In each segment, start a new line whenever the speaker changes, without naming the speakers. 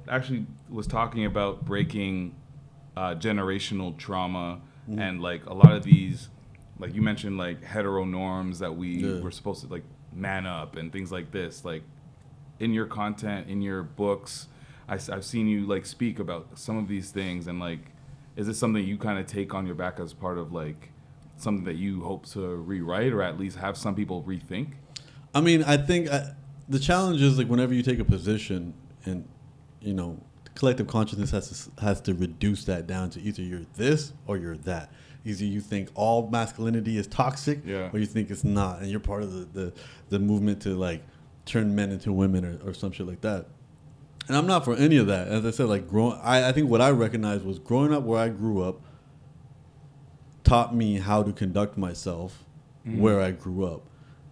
actually was talking about breaking generational trauma and like a lot of these, like you mentioned, like hetero norms that we were supposed to like man up and things like this. Like in your content, in your books, I've seen you like speak about some of these things, and like, is this something you kind of take on your back as part of like something that you hope to rewrite or at least have some people rethink?
I mean, I think the challenge is like whenever you take a position, and you know, collective consciousness has to reduce that down to either you're this or you're that. Either you think all masculinity is toxic, or you think it's not, and you're part of the movement to like turn men into women or some shit like that. And I'm not for any of that. As I said, like I think what I recognized was growing up where I grew up taught me how to conduct myself where I grew up.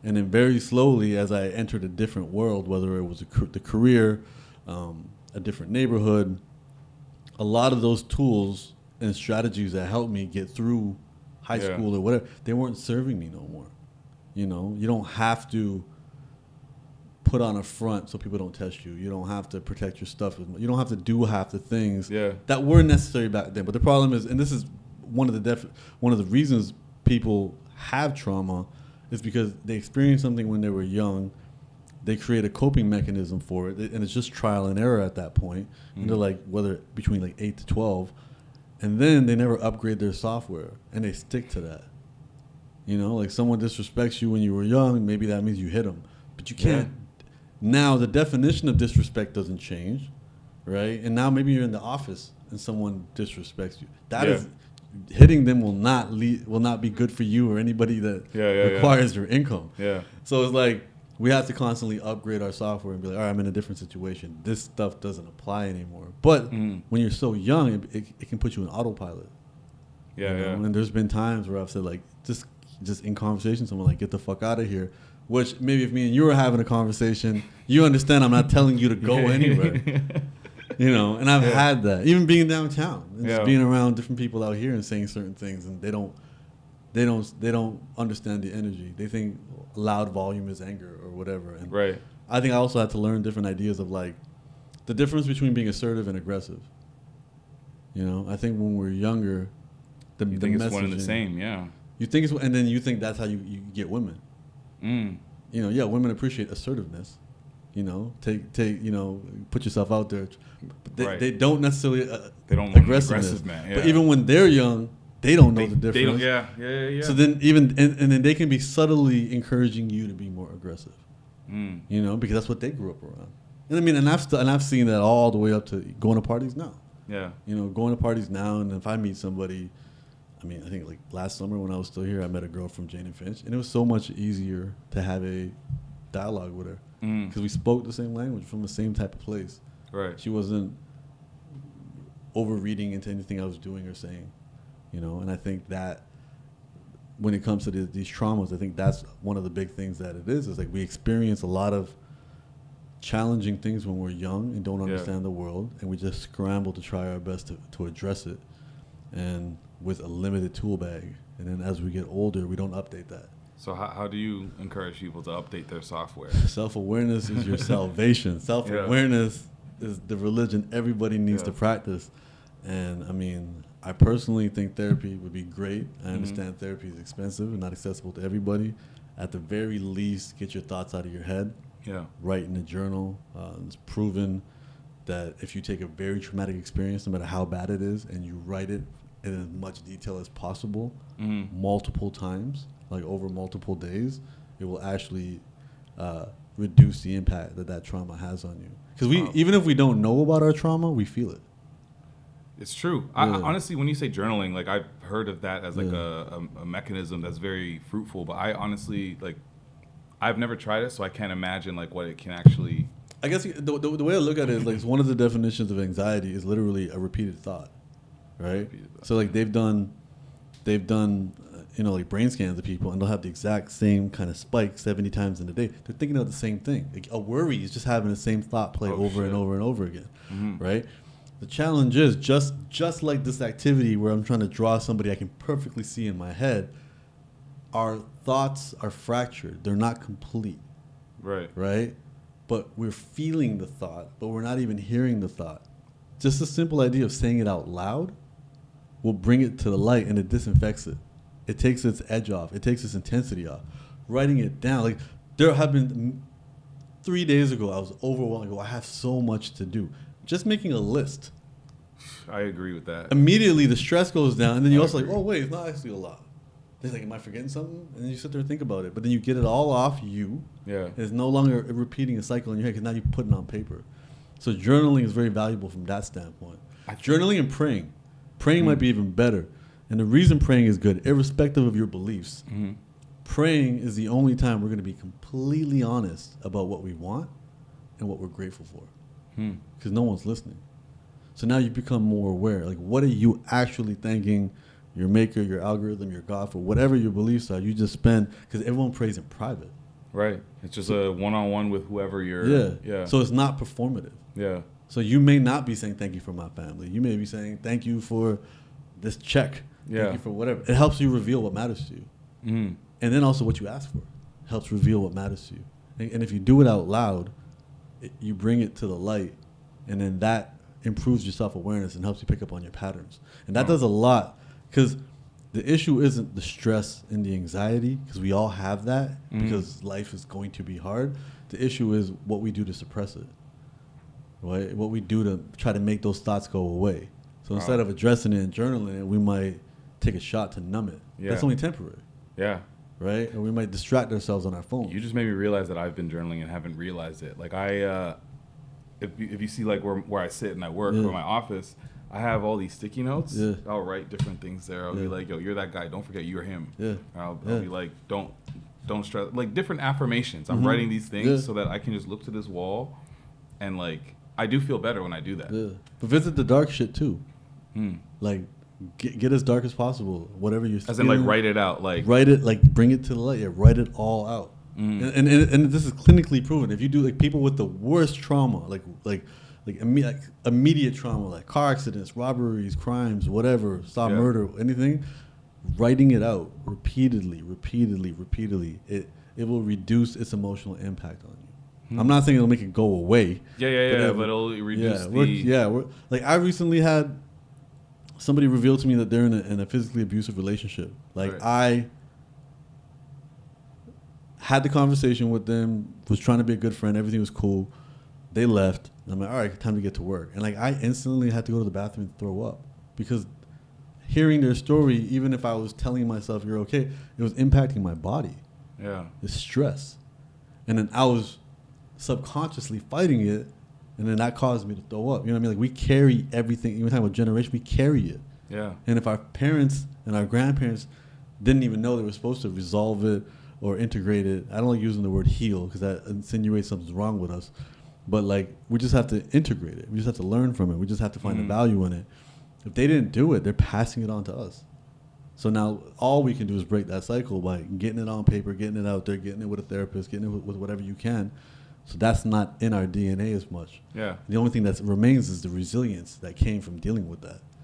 And then very slowly, as I entered a different world, whether it was the career, a different neighborhood, a lot of those tools and strategies that helped me get through high school or whatever, they weren't serving me no more. You know, you don't have to put on a front so people don't test you. You don't have to protect your stuff. You don't have to do half the things that were necessary back then. But the problem is, and this is one of the reasons people have trauma, is because they experienced something when they were young. They create a coping mechanism for it, and it's just trial and error at that point. And they're like, whether between like 8 to 12, and then they never upgrade their software, and they stick to that. You know, like someone disrespects you when you were young, maybe that means you hit them, but you can't. Now the definition of disrespect doesn't change, right? And now maybe you're in the office and someone disrespects you. That is hitting them will not be good for you or anybody that requires your income. So it's like we have to constantly upgrade our software and be like, all right, I'm in a different situation. This stuff doesn't apply anymore. But when you're so young, it can put you in autopilot. You know? And there's been times where I've said like, just in conversation, someone like, get the fuck out of here. Which maybe if me and you were having a conversation, you understand I'm not telling you to go anywhere. You know, and I've had that. Even being downtown and just being around different people out here and saying certain things, and they don't understand the energy. They think loud volume is anger or whatever. And I think I also had to learn different ideas of like the difference between being assertive and aggressive. You know, I think when we're younger,
you think it's one and the same,
You think it's, and then you think that's how you get women. You know, women appreciate assertiveness. You know, you know, put yourself out there. But they don't necessarily
they don't want aggressive man.
But even when they're young, they don't know the difference. So then and then they can be subtly encouraging you to be more aggressive. You know, because that's what they grew up around. And I mean, and I've seen that all the way up to going to parties now. You know, going to parties now, and if I meet somebody. I mean, I think like last summer when I was still here, I met a girl from Jane and Finch, and it was so much easier to have a dialogue with her because we spoke the same language from the same type of place. She wasn't over-reading into anything I was doing or saying, you know. And I think that when it comes to these traumas, I think that's one of the big things that it is like we experience a lot of challenging things when we're young and don't understand the world, and we just scramble to try our best to address it. And with a limited tool bag, and then as we get older, we don't update that.
So how do you encourage people to update their software?
Self-awareness is your salvation. Self-awareness is the religion everybody needs to practice. And I mean, I personally think therapy would be great. I understand therapy is expensive and not accessible to everybody. At the very least, get your thoughts out of your head. Write in a journal. It's proven that if you take a very traumatic experience, no matter how bad it is, and you write it in as much detail as possible, multiple times, like over multiple days, it will actually reduce the impact that trauma has on you. Because even if we don't know about our trauma, we feel it.
It's true. I, honestly, when you say journaling, like I've heard of that as like a mechanism that's very fruitful, but I honestly like I've never tried it, so I can't imagine like what it can actually.
I guess the way I look at it is like one of the definitions of anxiety is literally a repeated thought. Right. So like they've done, you know, like brain scans of people, and they'll have the exact same kind of spike 70 times in a day. They're thinking of the same thing. Like a worry is just having the same thought play over and over and over again. Right. The challenge is just like this activity where I'm trying to draw somebody I can perfectly see in my head. Our thoughts are fractured. They're not complete. Right. but we're feeling the thought, but we're not even hearing the thought. Just the simple idea of saying it out loud will bring it to the light, and it disinfects it. It takes its edge off. It takes its intensity off. Writing it down, like there have been 3 days ago, I was overwhelmed. I go, I have so much to do. Just making a list.
I agree with that.
Immediately the stress goes down, and then you're also like, oh wait, it's not actually a lot. Then like, am I forgetting something? And then you sit there and think about it. But then you get it all off you.
Yeah.
It's no longer repeating a cycle in your head because now you're putting it on paper. So journaling is very valuable from that standpoint. Journaling and praying. Praying might be even better. And the reason praying is good, irrespective of your beliefs, praying is the only time we're going to be completely honest about what we want and what we're grateful for. Because no one's listening. So now you become more aware. Like, what are you actually thanking your maker, your algorithm, your God for? Whatever your beliefs are, you just spend, because everyone prays in private.
Right. It's just a one-on-one with whoever you're.
Yeah. So it's not performative.
Yeah.
So you may not be saying thank you for my family. You may be saying thank you for this check.
Yeah.
Thank you for whatever. It helps you reveal what matters to you. And then also what you ask for helps reveal what matters to you. And if you do it out loud, you bring it to the light, and then that improves your self-awareness and helps you pick up on your patterns. And that does a lot, because the issue isn't the stress and the anxiety, because we all have that, because life is going to be hard. The issue is what we do to suppress it, right? What we do to try to make those thoughts go away. So instead of addressing it and journaling it, we might take a shot to numb it.
Yeah.
That's only temporary.
Yeah.
Right? And we might distract ourselves on our phone.
You just made me realize that I've been journaling and haven't realized it. Like if you see like where I sit and I work or my office, I have all these sticky notes.
Yeah.
I'll write different things there. I'll be like, yo, you're that guy. Don't forget you're him.
Yeah.
I'll be like, don't stress. Like different affirmations. I'm writing these things so that I can just look to this wall, and like I do feel better when I do that.
Yeah. But visit the dark shit too. Like get as dark as possible. Whatever you're
as in like write it out. Like
write it. Like bring it to the light. Yeah. Write it all out. And this is clinically proven. If you do, like, people with the worst trauma, like immediate trauma, like car accidents, robberies, crimes, whatever, murder, anything, writing it out repeatedly, it will reduce its emotional impact on you. I'm not saying it'll make it go away.
But it'll reduce
like I recently had somebody reveal to me that they're in a physically abusive relationship. Like I had the conversation with them, was trying to be a good friend, everything was cool. They left. I'm like, all right, time to get to work. And like I instantly had to go to the bathroom and throw up, because hearing their story, even if I was telling myself you're okay, it was impacting my body.
Yeah.
The stress. And then I was subconsciously fighting it, and then that caused me to throw up. You know what I mean? Like we carry everything. Even talking about generation, we carry it.
Yeah.
And if our parents and our grandparents didn't even know they were supposed to resolve it or integrate it, I don't like using the word heal because that insinuates something's wrong with us. But like we just have to integrate it. We just have to learn from it. We just have to find the value in it. If they didn't do it, they're passing it on to us. So now all we can do is break that cycle by getting it on paper, getting it out there, getting it with a therapist, getting it with whatever you can. So that's not in our DNA as much.
Yeah.
The only thing that remains is the resilience that came from dealing with that.